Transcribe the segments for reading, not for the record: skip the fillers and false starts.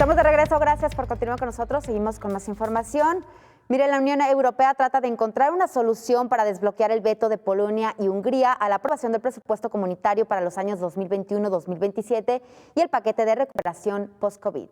Estamos de regreso, gracias por continuar con nosotros. Seguimos con más información. Mire, la Unión Europea trata de encontrar una solución para desbloquear el veto de Polonia y Hungría a la aprobación del presupuesto comunitario para los años 2021-2027 y el paquete de recuperación post-COVID.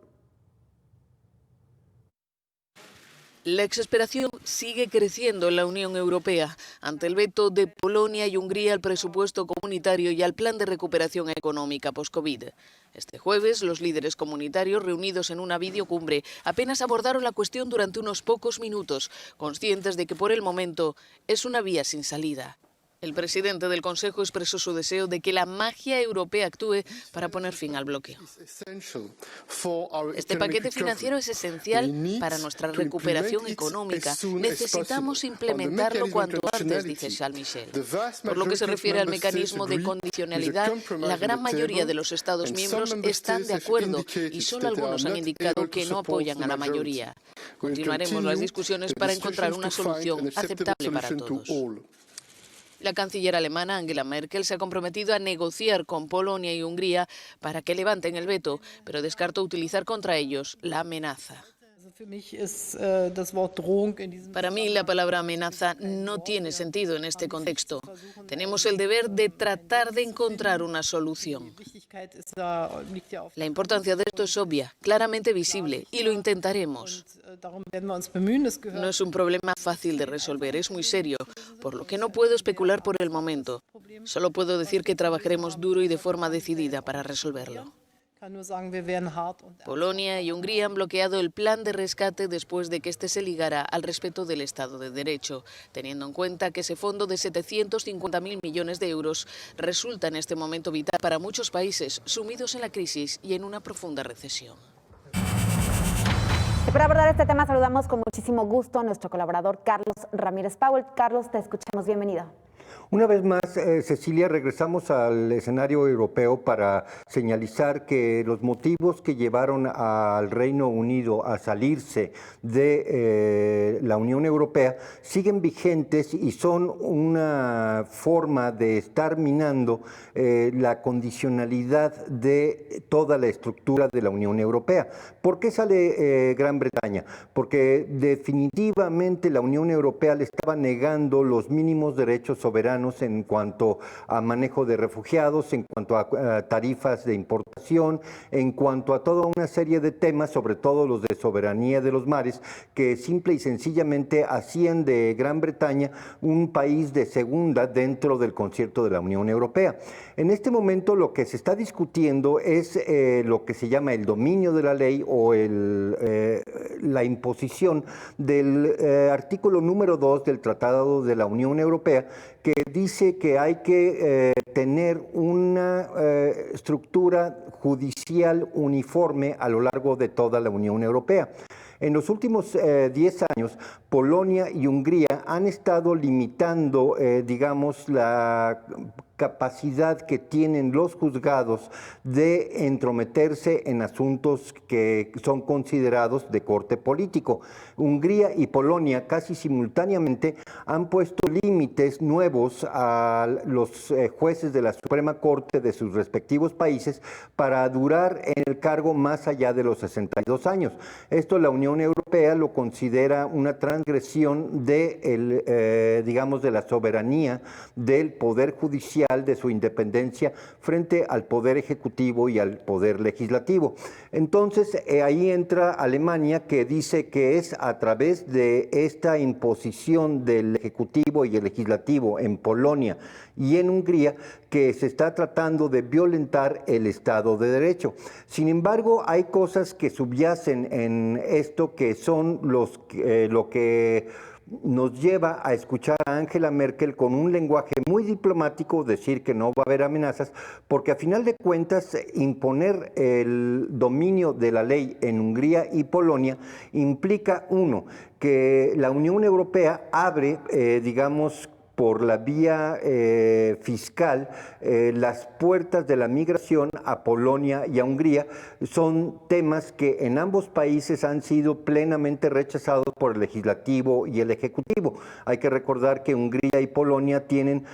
La exasperación sigue creciendo en la Unión Europea ante el veto de Polonia y Hungría al presupuesto comunitario y al plan de recuperación económica post-COVID. Este jueves, los líderes comunitarios, reunidos en una videocumbre, apenas abordaron la cuestión durante unos pocos minutos, conscientes de que por el momento es una vía sin salida. El presidente del Consejo expresó su deseo de que la magia europea actúe para poner fin al bloqueo. Este paquete financiero es esencial para nuestra recuperación económica. Necesitamos implementarlo cuanto antes, dice Charles Michel. Por lo que se refiere al mecanismo de condicionalidad, la gran mayoría de los Estados miembros están de acuerdo y solo algunos han indicado que no apoyan a la mayoría. Continuaremos las discusiones para encontrar una solución aceptable para todos. La canciller alemana Angela Merkel se ha comprometido a negociar con Polonia y Hungría para que levanten el veto, pero descartó utilizar contra ellos la amenaza. Para mí, la palabra amenaza no tiene sentido en este contexto. Tenemos el deber de tratar de encontrar una solución. La importancia de esto es obvia, claramente visible, y lo intentaremos. No es un problema fácil de resolver, es muy serio, por lo que no puedo especular por el momento. Solo puedo decir que trabajaremos duro y de forma decidida para resolverlo. Polonia y Hungría han bloqueado el plan de rescate después de que este se ligara al respeto del Estado de Derecho, teniendo en cuenta que ese fondo de 750.000 millones de euros resulta en este momento vital para muchos países sumidos en la crisis y en una profunda recesión. Y para abordar este tema saludamos con muchísimo gusto a nuestro colaborador Carlos Ramírez Powell. Carlos, te escuchamos, bienvenido. Una vez más, Cecilia, regresamos al escenario europeo para señalizar que los motivos que llevaron al Reino Unido a salirse de la Unión Europea siguen vigentes y son una forma de estar minando la condicionalidad de toda la estructura de la Unión Europea. ¿Por qué sale Gran Bretaña? Porque definitivamente la Unión Europea le estaba negando los mínimos derechos soberanos en cuanto a manejo de refugiados, en cuanto a tarifas de importación, en cuanto a toda una serie de temas, sobre todo los de soberanía de los mares, que simple y sencillamente hacían de Gran Bretaña un país de segunda dentro del concierto de la Unión Europea. En este momento lo que se está discutiendo es lo que se llama el dominio de la ley o la imposición del artículo número 2 del Tratado de la Unión Europea, que dice que hay que tener una estructura judicial uniforme a lo largo de toda la Unión Europea. En los últimos 10 años, Polonia y Hungría han estado limitando, digamos, la capacidad que tienen los juzgados de entrometerse en asuntos que son considerados de corte político. Hungría y Polonia casi simultáneamente han puesto límites nuevos a los jueces de la Suprema Corte de sus respectivos países para durar en el cargo más allá de los 62 años. Esto la Unión Europea lo considera una transgresión de, digamos, de la soberanía del Poder Judicial, de su independencia frente al Poder Ejecutivo y al Poder Legislativo. Entonces, ahí entra Alemania, que dice que es a través de esta imposición del Ejecutivo y el Legislativo en Polonia y en Hungría que se está tratando de violentar el Estado de Derecho. Sin embargo, hay cosas que subyacen en esto que son lo que nos lleva a escuchar a Angela Merkel con un lenguaje muy diplomático decir que no va a haber amenazas, porque a final de cuentas imponer el dominio de la ley en Hungría y Polonia implica, uno, que la Unión Europea abre, digamos, por la vía fiscal las puertas de la migración a Polonia y a Hungría. Son temas que en ambos países han sido plenamente rechazados por el legislativo y el ejecutivo. Hay que recordar que Hungría y Polonia tienen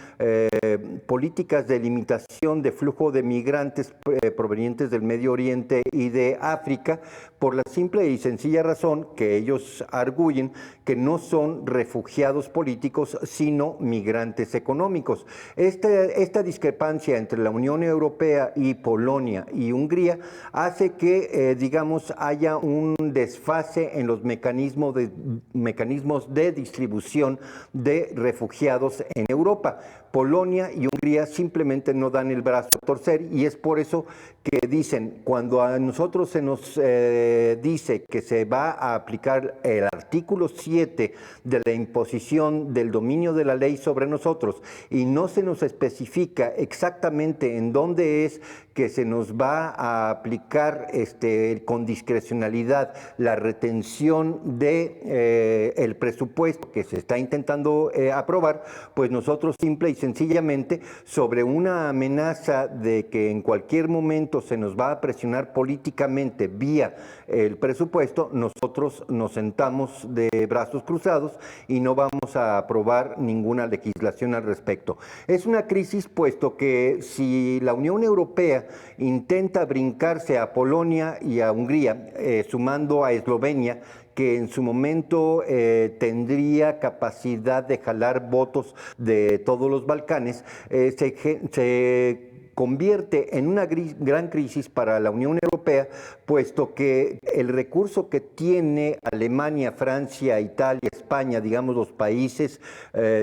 políticas de limitación de flujo de migrantes provenientes del Medio Oriente y de África, por la simple y sencilla razón que ellos arguyen que no son refugiados políticos, sino migrantes económicos. Esta discrepancia entre la Unión Europea y Polonia y Hungría hace que, digamos, haya un desfase en los mecanismos de distribución de refugiados en Europa. Polonia y Hungría simplemente no dan el brazo a torcer, y es por eso que dicen, cuando a nosotros se nos dice que se va a aplicar el artículo 7 de la imposición del dominio de la ley sobre nosotros y no se nos especifica exactamente en dónde es que se nos va a aplicar con discrecionalidad la retención de el presupuesto que se está intentando aprobar, pues nosotros simple y sencillamente, sobre una amenaza de que en cualquier momento se nos va a presionar políticamente vía el presupuesto, nosotros nos sentamos de brazos cruzados y no vamos a aprobar ninguna legislación al respecto. Es una crisis, puesto que si la Unión Europea intenta brincarse a Polonia y a Hungría, sumando a Eslovenia, que en su momento tendría capacidad de jalar votos de todos los Balcanes, se convierte en una gran crisis para la Unión Europea, puesto que el recurso que tiene Alemania, Francia, Italia, España, digamos los países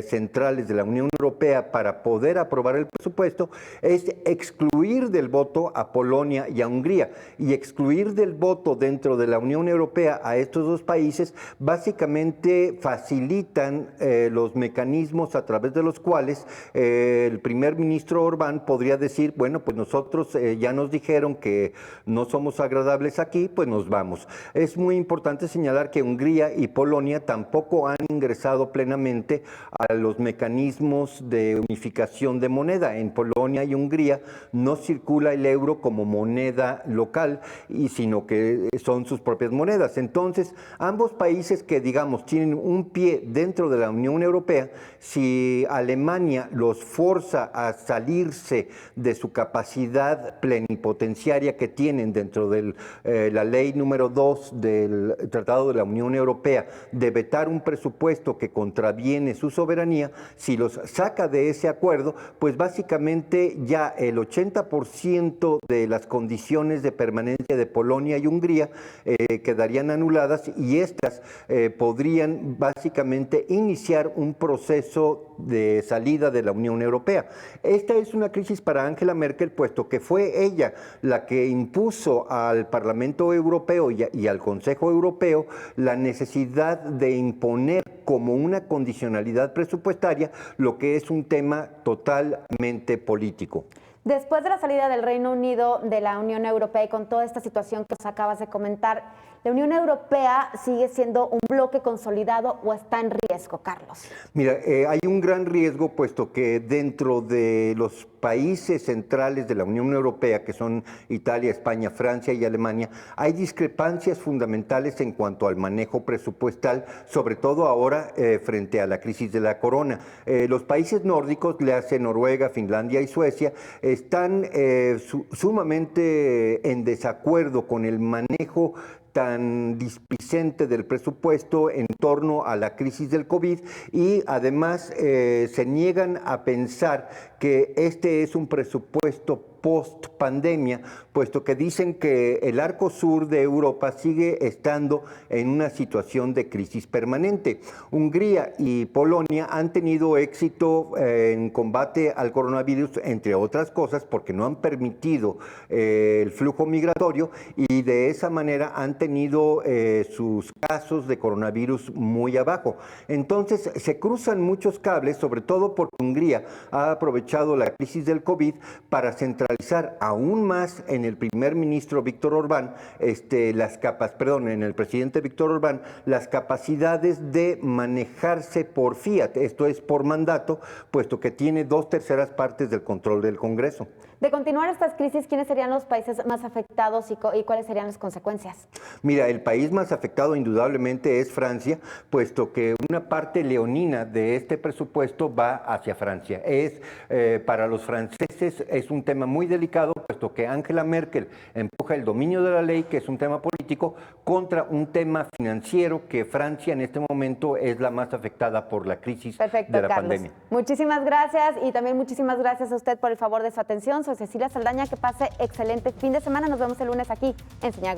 centrales de la Unión Europea para poder aprobar el presupuesto, es excluir del voto a Polonia y a Hungría, y excluir del voto dentro de la Unión Europea a estos dos países básicamente facilitan los mecanismos a través de los cuales el primer ministro Orbán podría decir, bueno, pues nosotros ya nos dijeron que no somos agradables aquí, pues nos vamos. Es muy importante señalar que Hungría y Polonia tampoco han ingresado plenamente a los mecanismos de unificación de moneda. En Polonia y Hungría no circula el euro como moneda local, sino que son sus propias monedas. Entonces, ambos países que, digamos, tienen un pie dentro de la Unión Europea, si Alemania los forza a salirse de su capacidad plenipotenciaria que tienen dentro de la ley número 2 del Tratado de la Unión Europea de vetar un presupuesto que contraviene su soberanía, si los saca de ese acuerdo, pues básicamente ya el 80% de las condiciones de permanencia de Polonia y Hungría quedarían anuladas, y estas podrían básicamente iniciar un proceso de salida de la Unión Europea. Esta es una crisis para Angela Merkel, puesto que fue ella la que impuso al Parlamento Europeo y al Consejo Europeo la necesidad de imponer como una condicionalidad presupuestaria lo que es un tema totalmente político. Después de la salida del Reino Unido de la Unión Europea y con toda esta situación que nos acabas de comentar, ¿la Unión Europea sigue siendo un bloque consolidado o está en riesgo, Carlos? Mira, hay un gran riesgo, puesto que dentro de los países centrales de la Unión Europea, que son Italia, España, Francia y Alemania, hay discrepancias fundamentales en cuanto al manejo presupuestal, sobre todo ahora frente a la crisis de la corona. Los países nórdicos, le hace Noruega, Finlandia y Suecia, están sumamente en desacuerdo con el manejo tan displicente del presupuesto en torno a la crisis del COVID, y además se niegan a pensar que este es un presupuesto post pandemia, puesto que dicen que el arco sur de Europa sigue estando en una situación de crisis permanente. Hungría y Polonia han tenido éxito en combate al coronavirus, entre otras cosas, porque no han permitido el flujo migratorio, y de esa manera han tenido sus casos de coronavirus muy abajo. Entonces se cruzan muchos cables, sobre todo porque Hungría ha aprovechado la crisis del COVID para centralizar fortalecer aún más en el primer ministro Víctor Orbán, en el presidente Víctor Orbán, las capacidades de manejarse por fiat, esto es por mandato, puesto que tiene 2/3 partes del control del Congreso. De continuar estas crisis, ¿quiénes serían los países más afectados y cuáles serían las consecuencias? Mira, el país más afectado indudablemente es Francia, puesto que una parte leonina de este presupuesto va hacia Francia. Para los franceses es un tema muy delicado, puesto que Angela Merkel empuja el dominio de la ley, que es un tema político, contra un tema financiero, que Francia en este momento es la más afectada por la crisis de la Carlos. pandemia. Muchísimas gracias y también muchísimas gracias a usted por el favor de su atención. Soy Cecilia Saldaña, que pase excelente fin de semana. Nos vemos el lunes aquí en Señal.